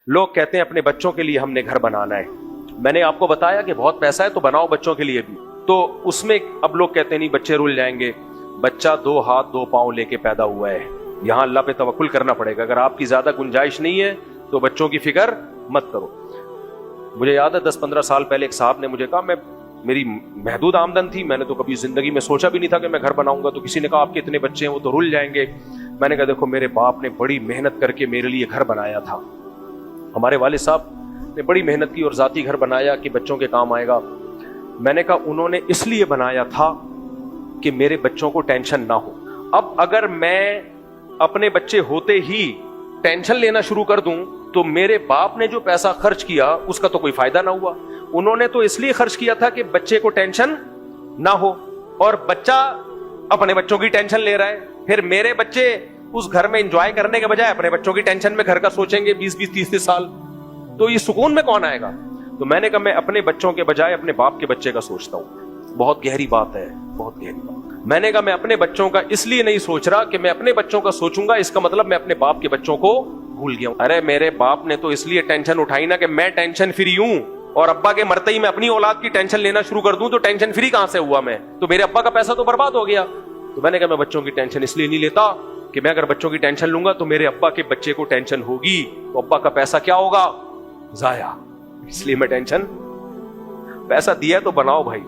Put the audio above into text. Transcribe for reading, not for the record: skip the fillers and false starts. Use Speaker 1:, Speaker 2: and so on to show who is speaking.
Speaker 1: لوگ کہتے ہیں اپنے بچوں کے لیے ہم نے گھر بنانا ہے. میں نے آپ کو بتایا کہ بہت پیسہ ہے تو بناؤ بچوں کے لیے بھی. تو اس میں اب لوگ کہتے ہیں نہیں بچے رول جائیں گے. بچہ 2 ہاتھ 2 پاؤں لے کے پیدا ہوا ہے. یہاں اللہ پہ توکل کرنا پڑے گا. اگر آپ کی زیادہ گنجائش نہیں ہے تو بچوں کی فکر مت کرو. مجھے یاد ہے 10-15 سال پہلے ایک صاحب نے مجھے کہا, میری محدود آمدن تھی, میں نے تو کبھی زندگی میں سوچا بھی نہیں تھا کہ میں گھر بناؤں گا. تو کسی نے کہا آپ کے اتنے بچے ہیں وہ تو رول جائیں گے. میں نے کہا دیکھو میرے باپ نے بڑی محنت کر کے میرے لیے گھر بنایا تھا. ہمارے والد صاحب نے بڑی محنت کی اور ذاتی گھر بنایا کہ بچوں کے کام آئے گا. میں نے کہا انہوں نے اس لیے بنایا تھا کہ میرے بچوں کو ٹینشن نہ ہو. اب اگر میں اپنے بچے ہوتے ہی ٹینشن لینا شروع کر دوں تو میرے باپ نے جو پیسہ خرچ کیا اس کا تو کوئی فائدہ نہ ہوا. انہوں نے تو اس لیے خرچ کیا تھا کہ بچے کو ٹینشن نہ ہو, اور بچہ اپنے بچوں کی ٹینشن لے رہا ہے. پھر میرے بچے اس گھر میں انجوائے کرنے کے بجائے اپنے بچوں کی ٹینشن میں گھر کا سوچیں گے 20-30 سال, تو یہ سکون میں کون آئے گا؟ تو میں نے کہا میں اپنے بچوں کے بجائے اپنے باپ کے بچے کا سوچتا ہوں. بہت گہری بات ہے, بہت گہری بات. میں نے کہا میں اپنے بچوں کا اس لیے نہیں سوچ رہا کہ میں اپنے بچوں کا سوچوں گا اس کا مطلب میں اپنے باپ کے بچوں کو بھول گیا ہوں. ارے میرے باپ نے تو اس لیے ٹینشن اٹھائی نا کہ میں ٹینشن فری ہوں, اور ابا کے مرتے ہی میں اپنی اولاد کی ٹینشن لینا شروع کر دوں تو ٹینشن فری کہاں سے ہوا میں؟ تو میرے ابا کا پیسہ تو برباد ہو گیا. تو میں نے کہا میں بچوں کی ٹینشن اس لیے نہیں لیتا کہ میں اگر بچوں کی ٹینشن لوں گا تو میرے ابا کے بچے کو ٹینشن ہوگی, تو ابا کا پیسہ کیا ہوگا؟ ضائع. اس لیے میں ٹینشن, پیسہ دیا تو بناؤ بھائی.